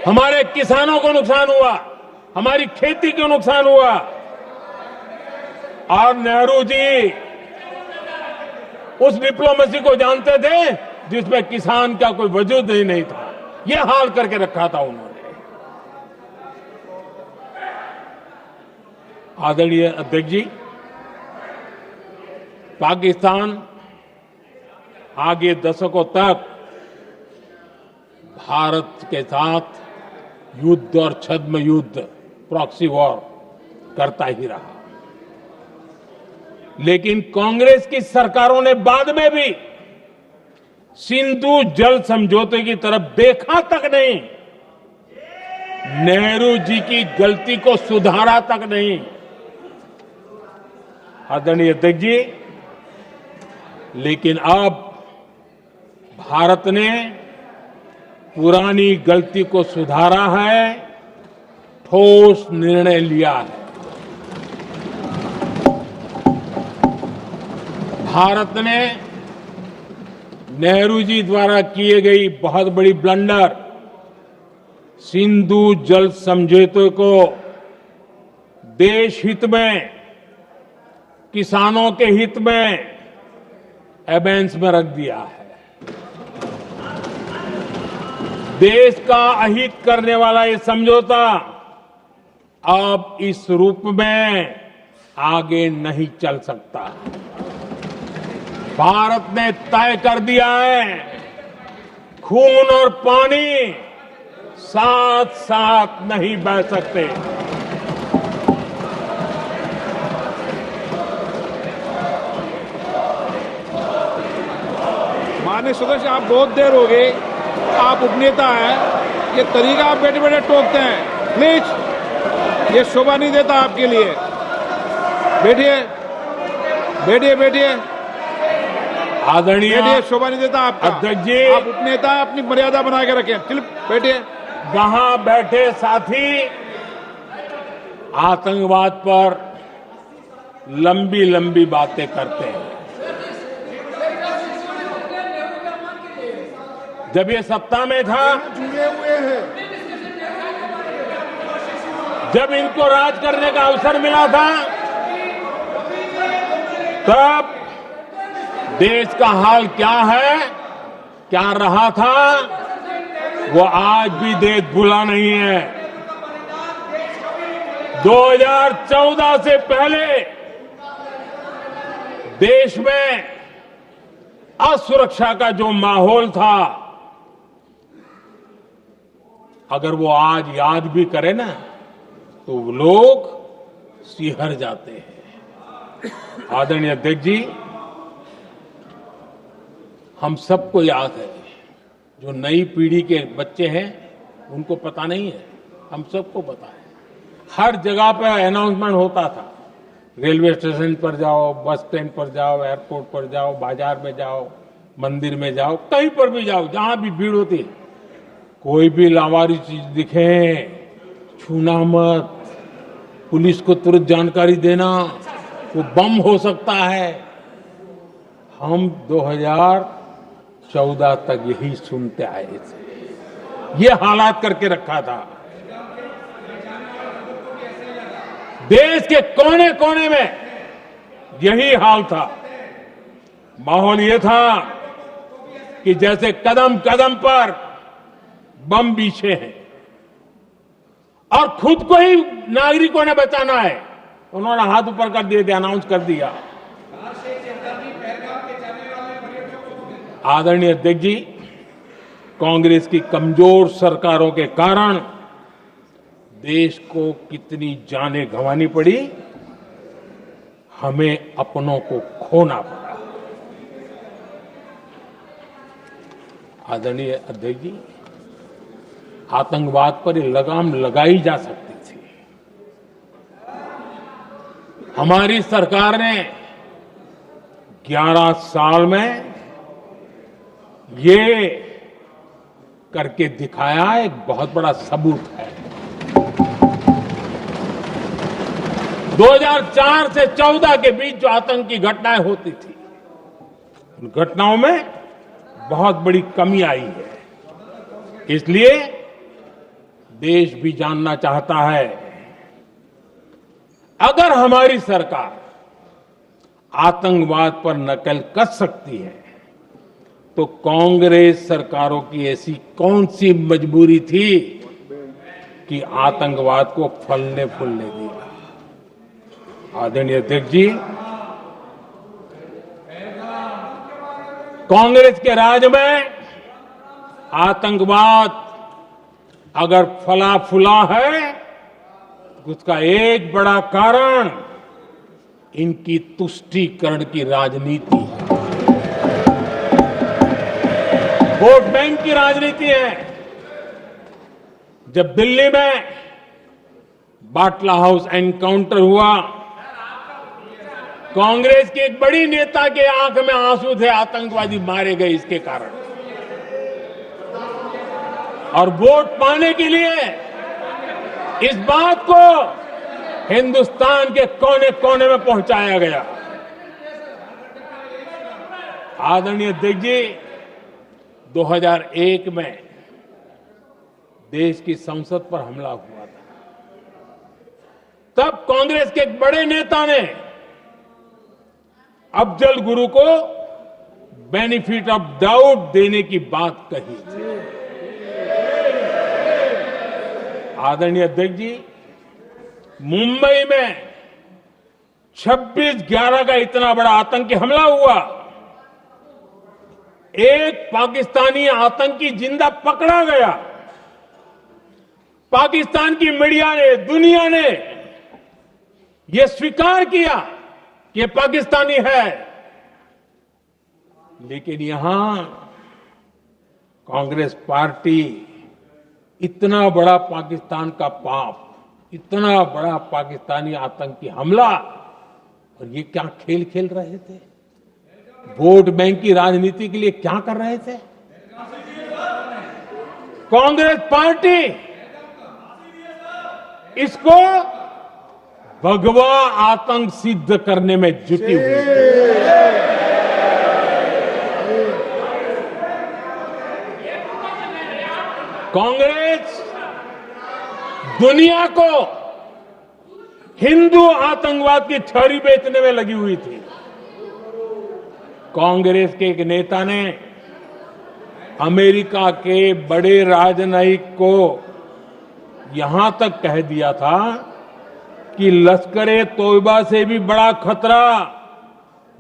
[SPEAKER 1] हमारे किसानों को नुकसान हुआ, हमारी खेती को नुकसान हुआ। और नेहरू जी उस डिप्लोमेसी को जानते थे जिसमें किसान का कोई वजूद ही नहीं था। यह हाल करके रखा था उन्होंने। आदरणीय अध्यक्ष जी, पाकिस्तान आगे दशकों तक भारत के साथ युद्ध और छद्म युद्ध, प्रॉक्सी वॉर करता ही रहा। लेकिन कांग्रेस की सरकारों ने बाद में भी सिंधु जल समझौते की तरफ देखा तक नहीं, नेहरू जी की गलती को सुधारा तक नहीं। आदरणीय अध्यक्ष जी, लेकिन अब भारत ने पुरानी गलती को सुधारा है, ठोस निर्णय लिया है। भारत ने नेहरू जी द्वारा किए गई बहुत बड़ी ब्लंडर सिंधु जल समझौते को देश हित में, किसानों के हित में एबेंस में रख दिया है। देश का अहित करने वाला ये समझौता अब इस रूप में आगे नहीं चल सकता। भारत ने तय कर दिया है, खून और पानी साथ साथ नहीं बह सकते।
[SPEAKER 2] माननीय सदस्य, आप बहुत देर हो गई, आप उपनेता हैं, ये तरीका आप बैठे बैठे टोकते हैं, प्लीज, ये शोभा नहीं देता आपके लिए। बैठिए बैठिए बैठिए,
[SPEAKER 1] आदरणीय
[SPEAKER 2] बैठिए, शोभा नहीं देता आपका।
[SPEAKER 1] अध्यक्ष जी,
[SPEAKER 2] आप उपनेता, अपनी मर्यादा बना के रखें। चलिए बैठिए।
[SPEAKER 1] वहां बैठे साथी आतंकवाद पर लंबी लंबी बातें करते हैं। जब ये सत्ता में था,
[SPEAKER 2] जुड़े हुए हैं,
[SPEAKER 1] जब इनको राज करने का अवसर मिला था, तब देश का हाल क्या है, क्या रहा था, वो आज भी देश भूला नहीं है। 2014 से पहले देश में असुरक्षा का जो माहौल था, अगर वो आज याद भी करे ना, तो लोग सिहर जाते हैं। आदरणीय अध्यक्ष जी, हम सबको याद है, जो नई पीढ़ी के बच्चे हैं उनको पता नहीं है, हम सबको पता है। हर जगह पर अनाउंसमेंट होता था, रेलवे स्टेशन पर जाओ, बस स्टैंड पर जाओ, एयरपोर्ट पर जाओ, बाजार में जाओ, मंदिर में जाओ, कहीं पर भी जाओ, जहां भी भीड़ होती है, कोई भी लावारिस चीज दिखे छूना मत, पुलिस को तुरंत जानकारी देना, वो बम हो सकता है। हम 2014 तक यही सुनते आए थे, ये हालात करके रखा था। देश के कोने कोने में यही हाल था। माहौल ये था कि जैसे कदम कदम पर बम बिछे हैं और खुद को ही नागरिकों ने बचाना है, उन्होंने हाथ ऊपर कर दिए थे, अनाउंस कर दिया। आदरणीय अध्यक्ष जी, कांग्रेस की कमजोर सरकारों के कारण देश को कितनी जानें गंवानी पड़ी, हमें अपनों को खोना पड़ा। आदरणीय अध्यक्ष जी, आतंकवाद पर लगाम लगाई जा सकती थी। हमारी सरकार ने 11 साल में ये करके दिखाया, एक बहुत बड़ा सबूत है। 2004 से 14 के बीच जो आतंक की घटनाएं होती थी, उन घटनाओं में बहुत बड़ी कमी आई है। इसलिए देश भी जानना चाहता है, अगर हमारी सरकार आतंकवाद पर नकेल कस सकती है, तो कांग्रेस सरकारों की ऐसी कौन सी मजबूरी थी कि आतंकवाद को फलने फूलने दिया। आदरणीय अध्यक्ष जी, कांग्रेस के राज में आतंकवाद अगर फला फूला है, उसका एक बड़ा कारण इनकी तुष्टीकरण की राजनीति है, वोट बैंक की राजनीति है। जब दिल्ली में बाटला हाउस एनकाउंटर हुआ, कांग्रेस के एक बड़ी नेता के आंख में आंसू थे, आतंकवादी मारे गए इसके कारण। और वोट पाने के लिए इस बात को हिंदुस्तान के कोने कोने में पहुंचाया गया। आदरणीय अध्यक्ष जी, 2001 में देश की संसद पर हमला हुआ था। तब कांग्रेस के एक बड़े नेता ने अफजल गुरु को बेनिफिट ऑफ डाउट देने की बात कही थी। आदरणीय अध्यक्ष जी, मुंबई में 26/11 का इतना बड़ा आतंकी हमला हुआ, एक पाकिस्तानी आतंकी जिंदा पकड़ा गया। पाकिस्तान की मीडिया ने, दुनिया ने यह स्वीकार किया कि पाकिस्तानी है, लेकिन यहां कांग्रेस पार्टी इतना बड़ा पाकिस्तान का पाप, इतना बड़ा पाकिस्तानी आतंकी हमला, और ये क्या खेल खेल रहे थे? वोट बैंक की राजनीति के लिए क्या कर रहे थे? कांग्रेस पार्टी इसको भगवा आतंक सिद्ध करने में जुटी हुई है। कांग्रेस दुनिया को हिंदू आतंकवाद की थ्योरी बेचने में लगी हुई थी। कांग्रेस के एक नेता ने अमेरिका के बड़े राजनयिक को यहां तक कह दिया था कि लश्कर-ए तोयबा से भी बड़ा खतरा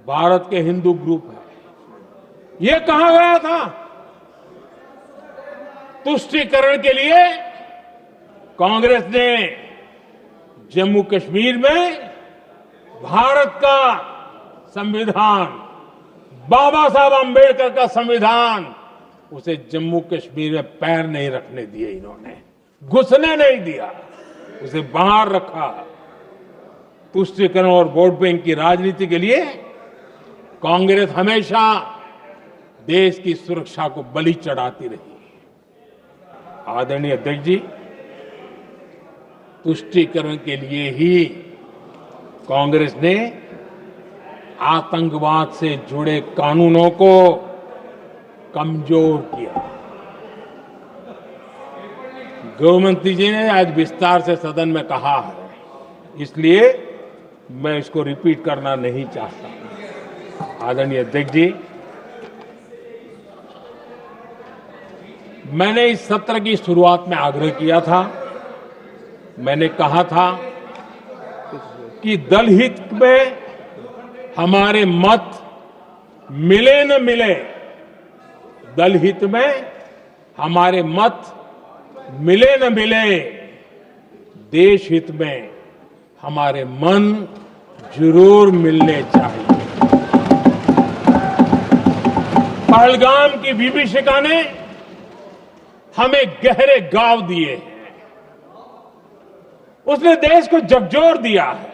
[SPEAKER 1] भारत के हिंदू ग्रुप है। यह कहा गया था। तुष्टीकरण के लिए कांग्रेस ने जम्मू कश्मीर में भारत का संविधान, बाबा साहब अंबेडकर का संविधान, उसे जम्मू कश्मीर में पैर नहीं रखने दिए। इन्होंने घुसने नहीं दिया, उसे बाहर रखा। तुष्टीकरण और वोट बैंक की राजनीति के लिए कांग्रेस हमेशा देश की सुरक्षा को बलि चढ़ाती रही। आदरणीय अध्यक्ष जी, तुष्टीकरण के लिए ही कांग्रेस ने आतंकवाद से जुड़े कानूनों को कमजोर किया। गृहमंत्री जी ने आज विस्तार से सदन में कहा है, इसलिए मैं इसको रिपीट करना नहीं चाहता। आदरणीय अध्यक्ष जी, मैंने इस सत्र की शुरुआत में आग्रह किया था, मैंने कहा था कि दल हित में हमारे मत मिले न मिले, दल हित में हमारे मत मिले न मिले, देश हित में हमारे मन जरूर मिलने चाहिए। पहलगाम की विभीषिका ने हमें गहरे घाव दिए हैं, उसने देश को झकझोर दिया है।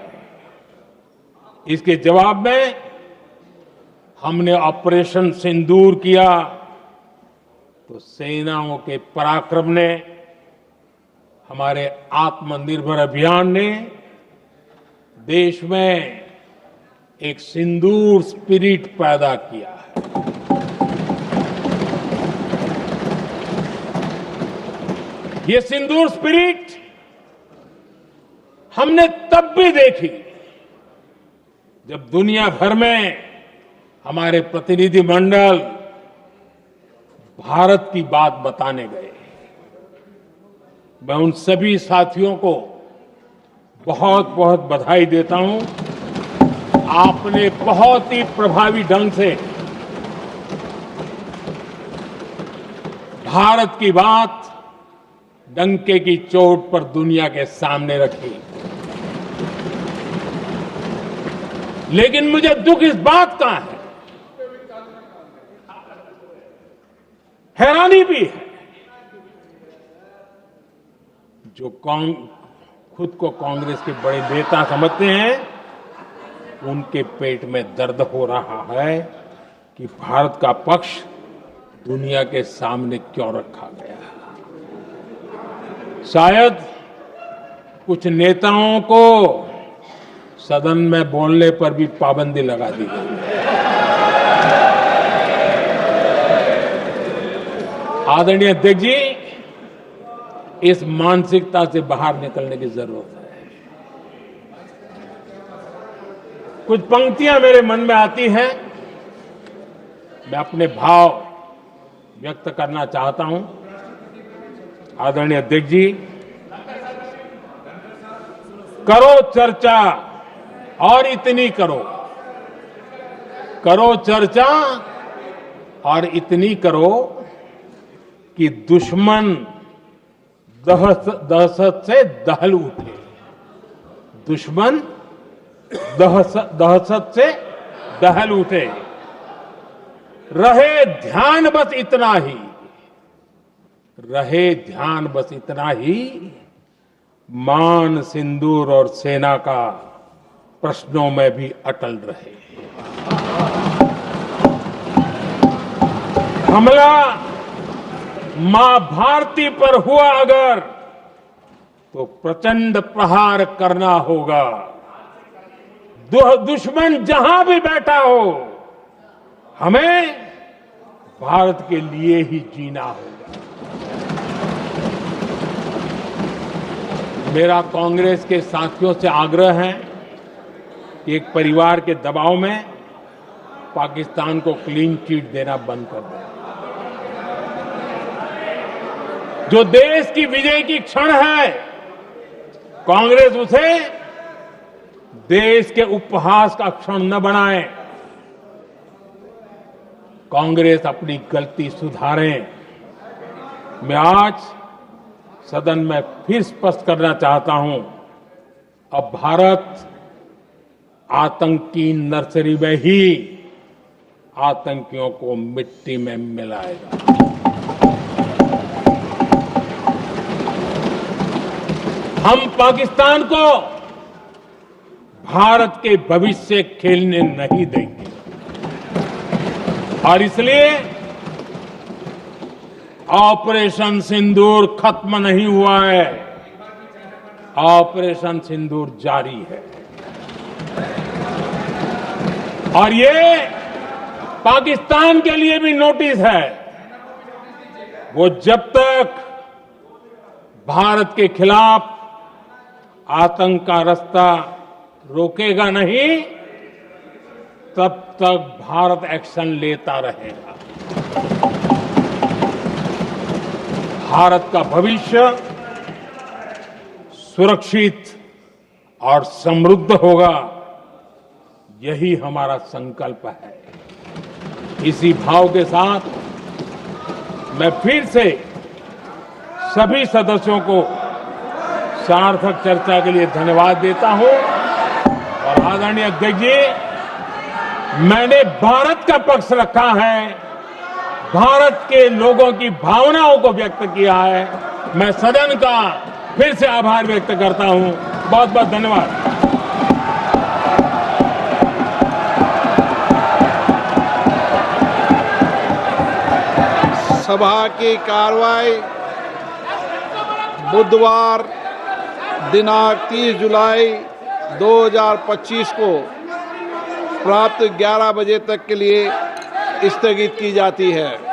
[SPEAKER 1] इसके जवाब में हमने ऑपरेशन सिंदूर किया, तो सेनाओं के पराक्रम ने, हमारे आत्मनिर्भर अभियान ने देश में एक सिंदूर स्पिरिट पैदा किया है। ये सिंदूर स्पिरिट हमने तब भी देखी जब दुनिया भर में हमारे प्रतिनिधि मंडल भारत की बात बताने गए। मैं उन सभी साथियों को बहुत बहुत बधाई देता हूं। आपने बहुत ही प्रभावी ढंग से भारत की बात डंके की चोट पर दुनिया के सामने रखी। लेकिन मुझे दुख इस बात का है, हैरानी भी है, जो खुद को कांग्रेस के बड़े नेता समझते हैं, उनके पेट में दर्द हो रहा है कि भारत का पक्ष दुनिया के सामने क्यों रखा गया। शायद कुछ नेताओं को सदन में बोलने पर भी पाबंदी लगा दी गई है। आदरणीय अध्यक्ष जी, इस मानसिकता से बाहर निकलने की जरूरत है। कुछ पंक्तियां मेरे मन में आती हैं, मैं अपने भाव व्यक्त करना चाहता हूं। आदरणीय अध्यक्ष जी, करो चर्चा और इतनी करो, करो चर्चा और इतनी करो कि दुश्मन दहशत से दहल उठे, दुश्मन दहशत से दहल उठे। रहे ध्यान बस इतना ही, रहे ध्यान बस इतना ही, मान सिंदूर और सेना का प्रश्नों में भी अटल रहे। हमला मां भारती पर हुआ अगर, तो प्रचंड प्रहार करना होगा। दुश्मन जहां भी बैठा हो, हमें भारत के लिए ही जीना होगा। मेरा कांग्रेस के साथियों से आग्रह है कि एक परिवार के दबाव में पाकिस्तान को क्लीन चिट देना बंद कर दें। जो देश की विजय की क्षण है, कांग्रेस उसे देश के उपहास का क्षण न बनाए। कांग्रेस अपनी गलती सुधारें। मैं आज सदन में फिर स्पष्ट करना चाहता हूं, अब भारत आतंकी नर्सरी में ही आतंकियों को मिट्टी में मिलाएगा। हम पाकिस्तान को भारत के भविष्य खेलने नहीं देंगे और इसलिए ऑपरेशन सिंदूर खत्म नहीं हुआ है, ऑपरेशन सिंदूर जारी है। और ये पाकिस्तान के लिए भी नोटिस है। वो जब तक भारत के खिलाफ आतंक का रास्ता रोकेगा नहीं, तब तक भारत एक्शन लेता रहेगा। भारत का भविष्य सुरक्षित और समृद्ध होगा, यही हमारा संकल्प है। इसी भाव के साथ मैं फिर से सभी सदस्यों को सार्थक चर्चा के लिए धन्यवाद देता हूं। और आदरणीय अध्यक्ष जी, मैंने भारत का पक्ष रखा है, भारत के लोगों की भावनाओं को व्यक्त किया है। मैं सदन का फिर से आभार व्यक्त करता हूं। बहुत बहुत धन्यवाद।
[SPEAKER 2] सभा की कार्रवाई बुधवार दिनांक 30 जुलाई 2025 को प्राप्त 11 बजे तक के लिए स्थगित की जाती है।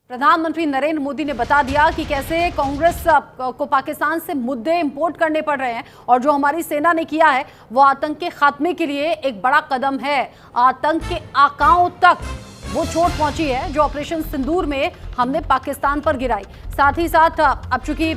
[SPEAKER 3] प्रधानमंत्री नरेंद्र मोदी ने बता दिया कि कैसे कांग्रेस को पाकिस्तान से मुद्दे इंपोर्ट करने पड़ रहे हैं और जो हमारी सेना ने किया है वो आतंक के खात्मे के लिए एक बड़ा कदम है। आतंक के आकाओं तक वो चोट पहुंची है जो ऑपरेशन सिंदूर में हमने पाकिस्तान पर गिराई। साथ ही साथ अब चूंकि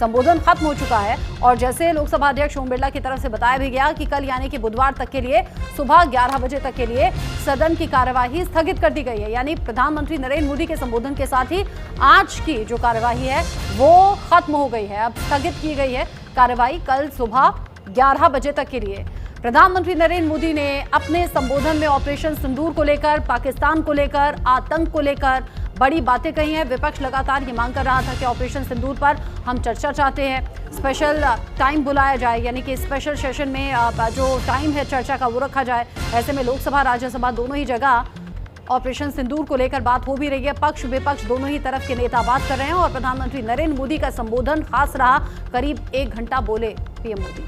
[SPEAKER 3] संबोधन खत्म हो चुका है और जैसे लोकसभा अध्यक्ष ओम बिरला की तरफ से बताया भी गया कि कल यानी कि बुधवार तक के लिए सुबह 11 बजे तक के लिए सदन की कार्यवाही स्थगित कर दी गई है। यानी प्रधानमंत्री नरेंद्र मोदी के संबोधन के साथ ही आज की जो कार्यवाही है वो खत्म हो गई है, अब स्थगित की गई है कार्यवाही कल सुबह 11 बजे तक के लिए। प्रधानमंत्री नरेंद्र मोदी ने अपने संबोधन में ऑपरेशन सिंदूर को लेकर, पाकिस्तान को लेकर, आतंक को लेकर बड़ी बातें कही हैं। विपक्ष लगातार ये मांग कर रहा था कि ऑपरेशन सिंदूर पर हम चर्चा चाहते हैं, स्पेशल टाइम बुलाया जाए, यानी कि स्पेशल सेशन में जो टाइम है चर्चा का वो रखा जाए। ऐसे में लोकसभा राज्यसभा दोनों ही जगह ऑपरेशन सिंदूर को लेकर बात हो भी रही है। पक्ष विपक्ष दोनों ही तरफ के नेता बात कर रहे हैं और प्रधानमंत्री नरेंद्र मोदी का संबोधन खास रहा। करीब 1 घंटा बोले पीएम मोदी।